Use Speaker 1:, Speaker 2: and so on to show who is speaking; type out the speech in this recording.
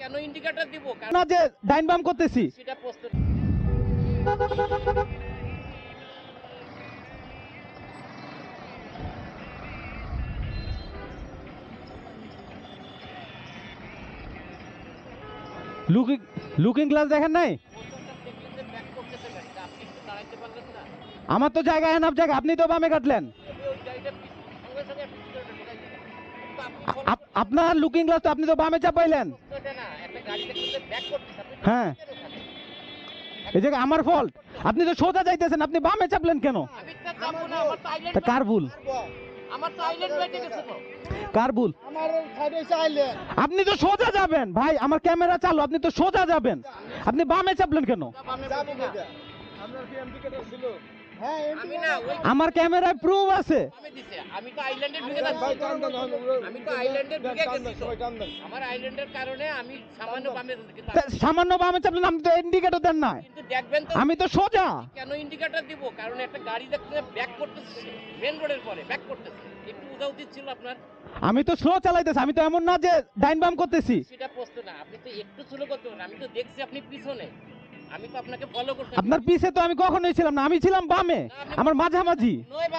Speaker 1: কেন ইন্ডিকেটর দিব?
Speaker 2: না যে ডাইন বাম করতেছি।
Speaker 1: সেটা প্রশ্ন।
Speaker 2: লুকিং লুকিং গ্লাস দেখেন নাই?
Speaker 1: দেখলেন যে ব্যাক করতেছে গাড়িটা, আপনি একটু দাঁড়াইতে পারলেন না?
Speaker 2: আমার তো জায়গা এনাফ জায়গা, আপনি তো বামে কাটলেন।
Speaker 1: ওই গাড়িটা সঙ্গে সঙ্গে আপনি ভিতরে ঢুকাই দিলেন। কিন্তু আপনি
Speaker 2: আপনার লুকিং গ্লাস তো আপনি তো বামে চাপাইলেন।
Speaker 1: প্রশ্নটা না, একটা গাড়ি দেখলেন যে ব্যাক করতেছে, আপনি
Speaker 2: হ্যাঁ,
Speaker 1: কেন থাকেন?
Speaker 2: এই জায়গায় আমার ফল্ট। আপনি তো সোজা যাইতেছেন, আপনি বামে চাপলেন কেন?
Speaker 1: আমি তো যাবো না, আমার তো আইল্যান্ড,
Speaker 2: তা কার ভুল?
Speaker 1: আমার তো আইল্যান্ড বাইতে গেছে তো।
Speaker 2: কার ভুল?
Speaker 3: আমার সাইডে চাইলেন
Speaker 2: আপনি তো সোজা যাবেন ভাই, আমার ক্যামেরা চালু, আপনি তো সোজা যাবেন, আপনি বামে চাপলেন কেন?
Speaker 1: আমি
Speaker 3: যাবো
Speaker 1: না,
Speaker 3: কোথায়? আপনার কি ইন্ডিকেটর ছিল? হ্যাঁ
Speaker 1: আমি না, ওই
Speaker 2: আমার ক্যামেরায় প্রুফ আছে।
Speaker 1: আমি দিছে, আমি তো আইল্যান্ডে ঢুকে
Speaker 3: ভাই
Speaker 1: যাচ্ছি।
Speaker 3: টান দেন,
Speaker 1: আমি তো আইল্যান্ডে ঢুকে
Speaker 3: টান
Speaker 1: গেছি
Speaker 3: দেন,
Speaker 1: তো।
Speaker 3: সবাই টান দেন।
Speaker 1: আমার আইল্যান্ডের কারণে আমি সামান্য বামে কিন্তু
Speaker 2: তা সামান্য বামে চাপলেন, আপনি তো ইন্ডিকেটর দেন না।
Speaker 1: কিন্তু দেখবেন তো
Speaker 2: আমি তো সোজা।
Speaker 1: কেন ইন্ডিকেটর দিব? কারণ একটা গাড়ি দেখতে ব্যাক করতেছে, মেন রোডের পরে ব্যাক করতেছে, একটু বোঝা উচিত ছিল আপনার।
Speaker 2: আমি তো স্লো চালাইতেছি, আমি তো এমন না যে ডাইন বাম করতেছি।
Speaker 1: সেটা প্রশ্ন না, আপনি তো একটু স্লো করতে পারেন। আমি তো দেখছি আপনি পিছনে, আমি তো আপনাকে ফলো করতে
Speaker 2: আপনার পিছে তো আমি কখনোই ছিলাম না, আমি ছিলাম বামে, আমার মাঝামাঝি।
Speaker 1: নয় বার